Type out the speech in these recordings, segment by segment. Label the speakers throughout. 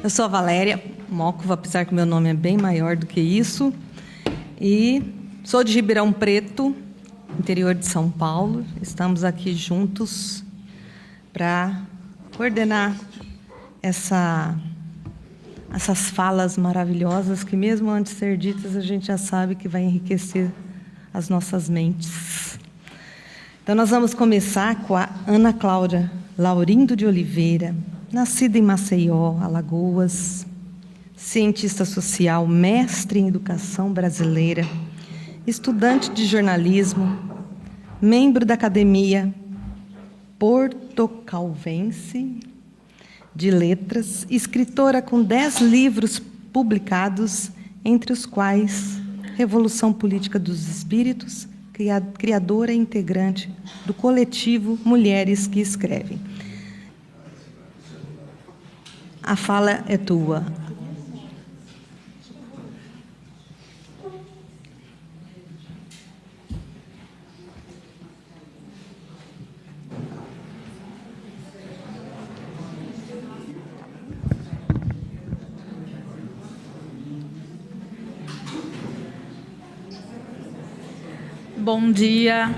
Speaker 1: Eu sou a Valéria Mócova, apesar que meu nome é bem maior do que isso, e sou de Ribeirão Preto, interior de São Paulo. Estamos aqui juntos para coordenar essas falas maravilhosas que, mesmo antes de ser ditas, a gente já sabe que vai enriquecer as nossas mentes. Então, nós vamos começar com a Ana Cláudia Laurindo de Oliveira, nascida em Maceió, Alagoas, cientista social, mestre em educação brasileira, estudante de jornalismo, membro da Academia Portocalvense de Letras, escritora com 10 livros publicados, entre os quais Revolução Política dos Espíritos, criadora e integrante do coletivo Mulheres que Escrevem. A fala é tua.
Speaker 2: Bom dia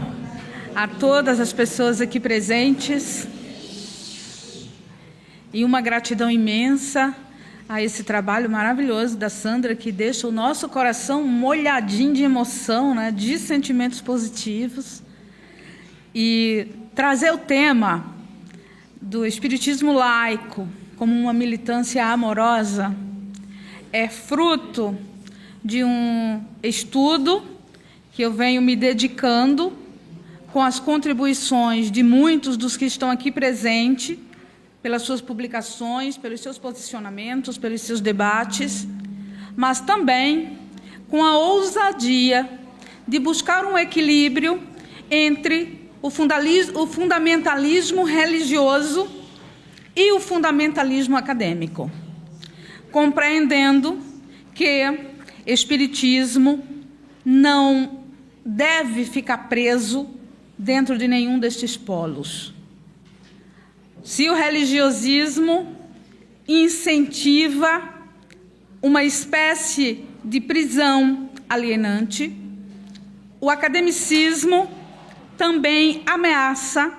Speaker 2: a todas as pessoas aqui presentes e uma gratidão imensa a esse trabalho maravilhoso da Sandra, que deixa o nosso coração molhadinho de emoção, né, de sentimentos positivos. E trazer o tema do espiritismo laico como uma militância amorosa é fruto de um estudo que eu venho me dedicando com as contribuições de muitos dos que estão aqui presentes, pelas suas publicações, pelos seus posicionamentos, pelos seus debates, mas também com a ousadia de buscar um equilíbrio entre o fundamentalismo religioso e o fundamentalismo acadêmico, compreendendo que espiritismo não deve ficar preso dentro de nenhum destes polos. Se o religiosismo incentiva uma espécie de prisão alienante, o academicismo também ameaça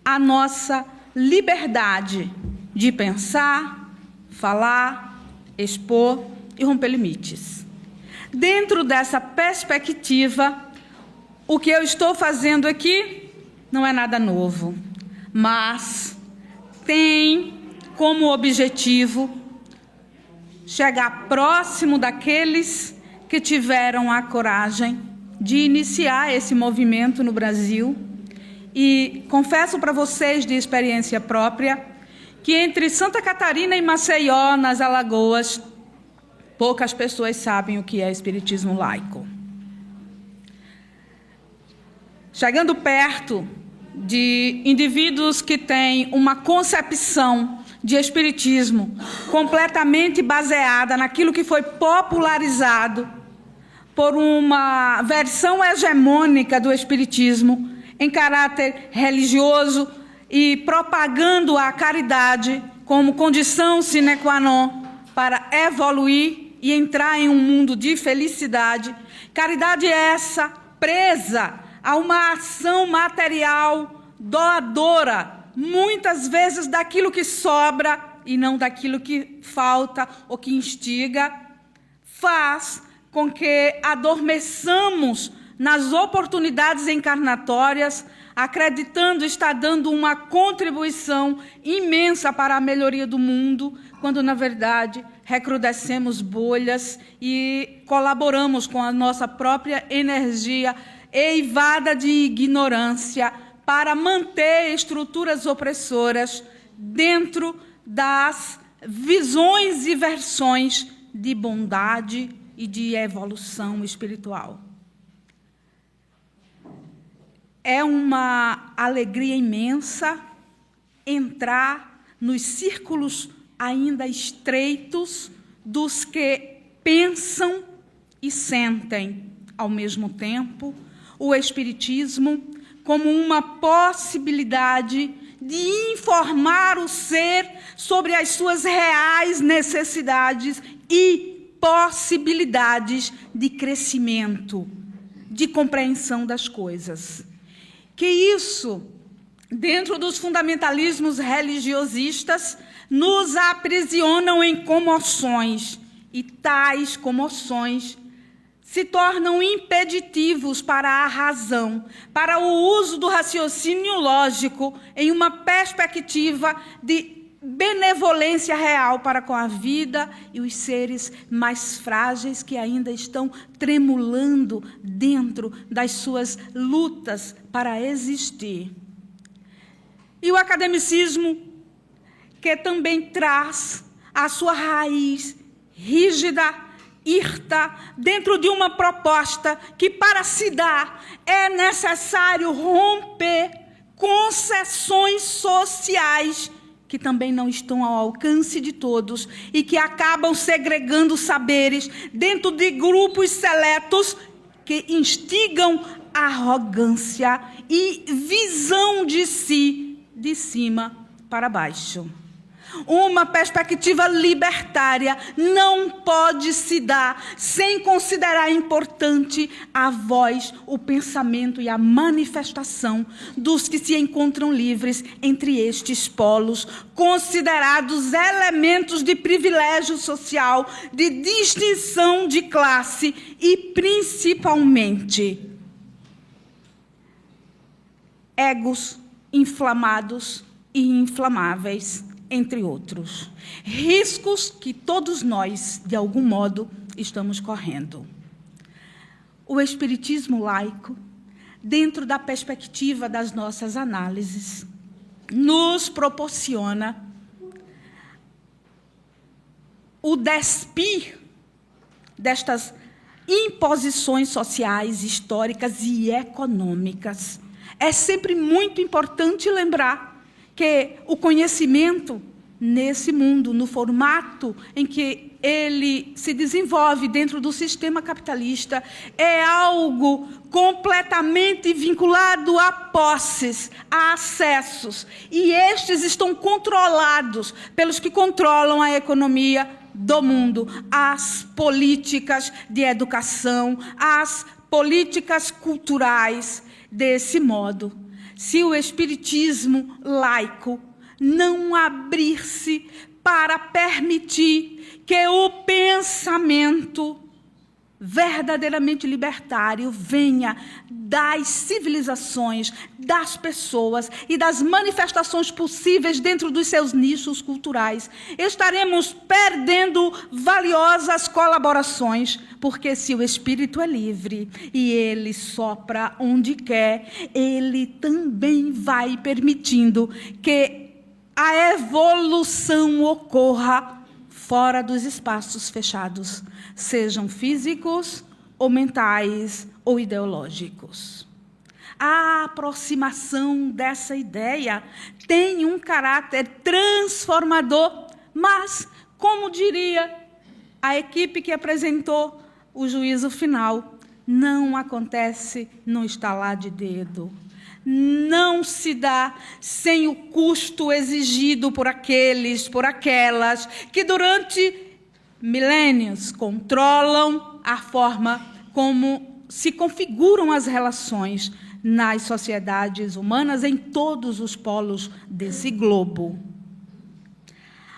Speaker 2: a nossa liberdade de pensar, falar, expor e romper limites. Dentro dessa perspectiva, o que eu estou fazendo aqui não é nada novo, mas tem como objetivo chegar próximo daqueles que tiveram a coragem de iniciar esse movimento no Brasil. E confesso para vocês, de experiência própria, que entre Santa Catarina e Maceió, nas Alagoas, poucas pessoas sabem o que é espiritismo laico. Chegando perto de indivíduos que têm uma concepção de espiritismo completamente baseada naquilo que foi popularizado por uma versão hegemônica do espiritismo em caráter religioso e propagando a caridade como condição sine qua non para evoluir e entrar em um mundo de felicidade. Caridade essa presa a uma ação material doadora, muitas vezes daquilo que sobra e não daquilo que falta ou que instiga, faz com que adormeçamos nas oportunidades encarnatórias, acreditando estar dando uma contribuição imensa para a melhoria do mundo, quando, na verdade, recrudescemos bolhas e colaboramos com a nossa própria energia eivada de ignorância para manter estruturas opressoras dentro das visões e versões de bondade e de evolução espiritual. É uma alegria imensa entrar nos círculos ainda estreitos dos que pensam e sentem ao mesmo tempo o espiritismo como uma possibilidade de informar o ser sobre as suas reais necessidades e possibilidades de crescimento, de compreensão das coisas. Que isso, dentro dos fundamentalismos religiosistas, nos aprisionam em comoções, e tais comoções se tornam impeditivos para a razão, para o uso do raciocínio lógico em uma perspectiva de benevolência real para com a vida e os seres mais frágeis que ainda estão tremulando dentro das suas lutas para existir. E o academicismo, que também traz a sua raiz rígida, hirta, dentro de uma proposta que, para se dar, é necessário romper concessões sociais que também não estão ao alcance de todos e que acabam segregando saberes dentro de grupos seletos que instigam arrogância e visão de si de cima para baixo. Uma perspectiva libertária não pode se dar sem considerar importante a voz, o pensamento e a manifestação dos que se encontram livres entre estes polos, considerados elementos de privilégio social, de distinção de classe e, principalmente, egos inflamados e inflamáveis, entre outros. Riscos que todos nós, de algum modo, estamos correndo. O espiritismo laico, dentro da perspectiva das nossas análises, nos proporciona o despir destas imposições sociais, históricas e econômicas. É sempre muito importante lembrar que o conhecimento, nesse mundo, no formato em que ele se desenvolve dentro do sistema capitalista, é algo completamente vinculado a posses, a acessos. E estes estão controlados pelos que controlam a economia do mundo, as políticas de educação, as políticas culturais. Desse modo, se o espiritismo laico não abrir-se para permitir que o pensamento verdadeiramente libertário venha das civilizações, das pessoas e das manifestações possíveis dentro dos seus nichos culturais, estaremos perdendo valiosas colaborações, porque se o espírito é livre e ele sopra onde quer, ele também vai permitindo que a evolução ocorra fora dos espaços fechados, sejam físicos, ou mentais, ou ideológicos. A aproximação dessa ideia tem um caráter transformador, mas, como diria a equipe que apresentou o juízo final, não acontece no estalar de dedo. Não se dá sem o custo exigido por aqueles, por aquelas que durante milênios controlam a forma como se configuram as relações nas sociedades humanas em todos os polos desse globo.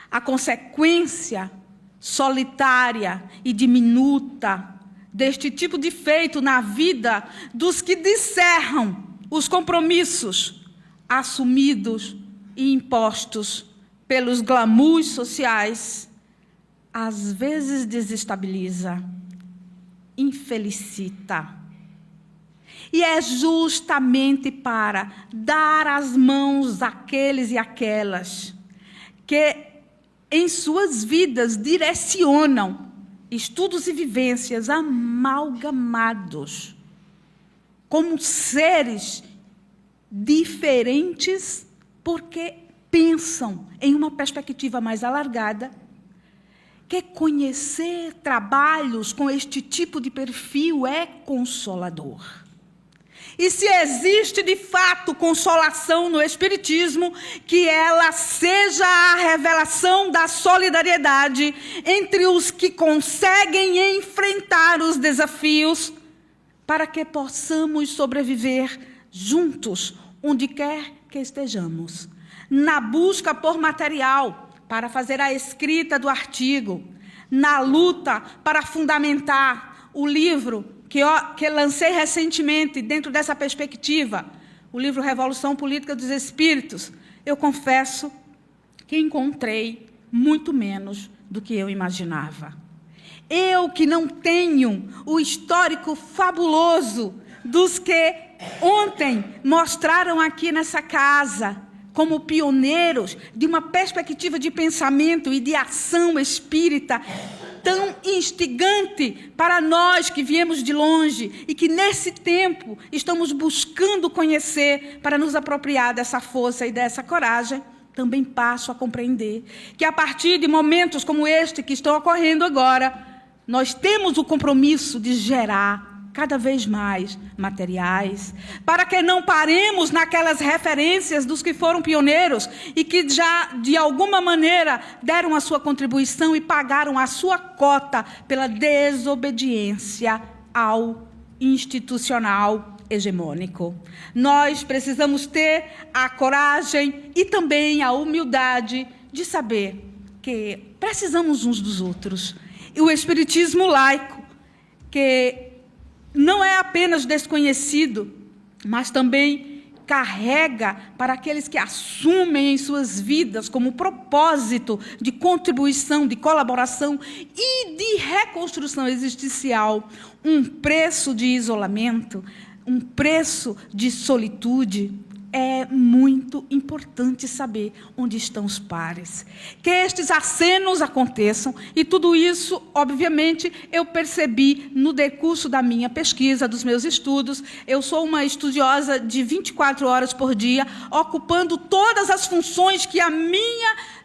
Speaker 2: A consequência solitária e diminuta deste tipo de feito na vida dos que descerram os compromissos assumidos e impostos pelos glamours sociais, às vezes desestabiliza, infelicita. E é justamente para dar as mãos àqueles e àquelas que, em suas vidas, direcionam estudos e vivências amalgamados, como seres diferentes, porque pensam em uma perspectiva mais alargada, que conhecer trabalhos com este tipo de perfil é consolador. e se existe de fato consolação no Espiritismo, que ela seja a revelação da solidariedade entre os que conseguem enfrentar os desafios, para que possamos sobreviver juntos, onde quer que estejamos, na busca por material para fazer a escrita do artigo, na luta para fundamentar o livro que lancei recentemente dentro dessa perspectiva, o livro Revolução Política dos Espíritos. Eu confesso que encontrei muito menos do que eu imaginava. Eu que não tenho o histórico fabuloso dos que ontem mostraram aqui nessa casa como pioneiros de uma perspectiva de pensamento e de ação espírita tão instigante para nós que viemos de longe e que nesse tempo estamos buscando conhecer para nos apropriar dessa força e dessa coragem, também passo a compreender que a partir de momentos como este que estão ocorrendo agora, nós temos o compromisso de gerar cada vez mais materiais, para que não paremos naquelas referências dos que foram pioneiros e que já, de alguma maneira, deram a sua contribuição e pagaram a sua cota pela desobediência ao institucional hegemônico. Nós precisamos ter a coragem e também a humildade de saber que precisamos uns dos outros. E o Espiritismo laico, que não é apenas desconhecido, mas também carrega para aqueles que assumem em suas vidas como propósito de contribuição, de colaboração e de reconstrução existencial um preço de isolamento, um preço de solitude. É muito importante saber onde estão os pares. Que estes acenos aconteçam, e tudo isso, obviamente, eu percebi no decurso da minha pesquisa, dos meus estudos. Eu sou uma estudiosa de 24 horas por dia, ocupando todas as funções que a minha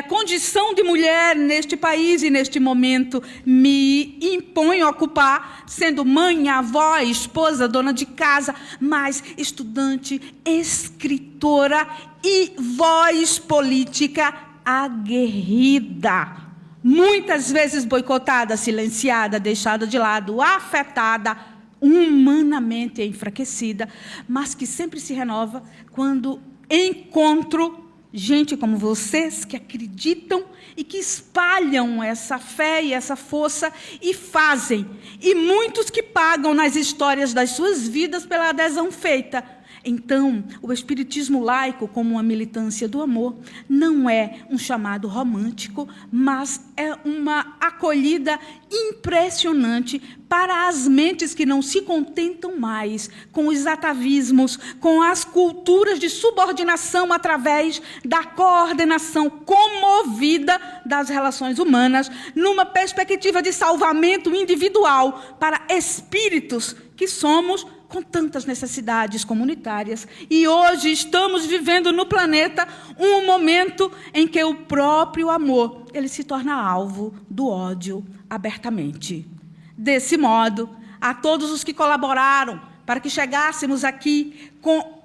Speaker 2: condição de mulher neste país e neste momento me impõe a ocupar, sendo mãe, avó, esposa, dona de casa, mas estudante, escritora e voz política aguerrida. Muitas vezes boicotada, silenciada, deixada de lado, afetada, humanamente enfraquecida, mas que sempre se renova quando encontro gente como vocês que acreditam e que espalham essa fé e essa força e fazem. E muitos que pagam nas histórias das suas vidas pela adesão feita. Então, o Espiritismo laico, como uma militância do amor, não é um chamado romântico, mas é uma acolhida impressionante para as mentes que não se contentam mais com os atavismos, com as culturas de subordinação através da coordenação comovida das relações humanas, numa perspectiva de salvamento individual para espíritos que somos com tantas necessidades comunitárias. E hoje estamos vivendo no planeta um momento em que o próprio amor ele se torna alvo do ódio abertamente. Desse modo, a todos os que colaboraram para que chegássemos aqui com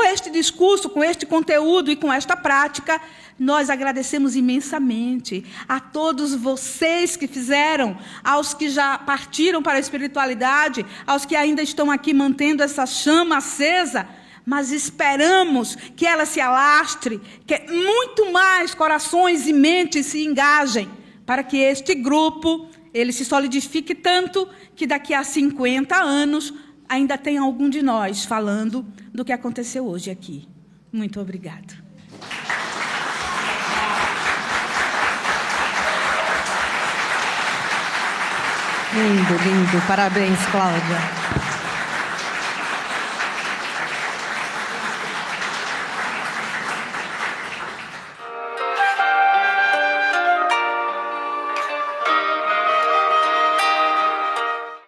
Speaker 2: este discurso, com este conteúdo e com esta prática, nós agradecemos imensamente a todos vocês que fizeram, aos que já partiram para a espiritualidade, aos que ainda estão aqui mantendo essa chama acesa, mas esperamos que ela se alastre, que muito mais corações e mentes se engajem, para que este grupo ele se solidifique tanto que daqui a 50 anos ainda tem algum de nós falando do que aconteceu hoje aqui. Muito obrigada.
Speaker 1: Lindo, lindo. Parabéns, Cláudia.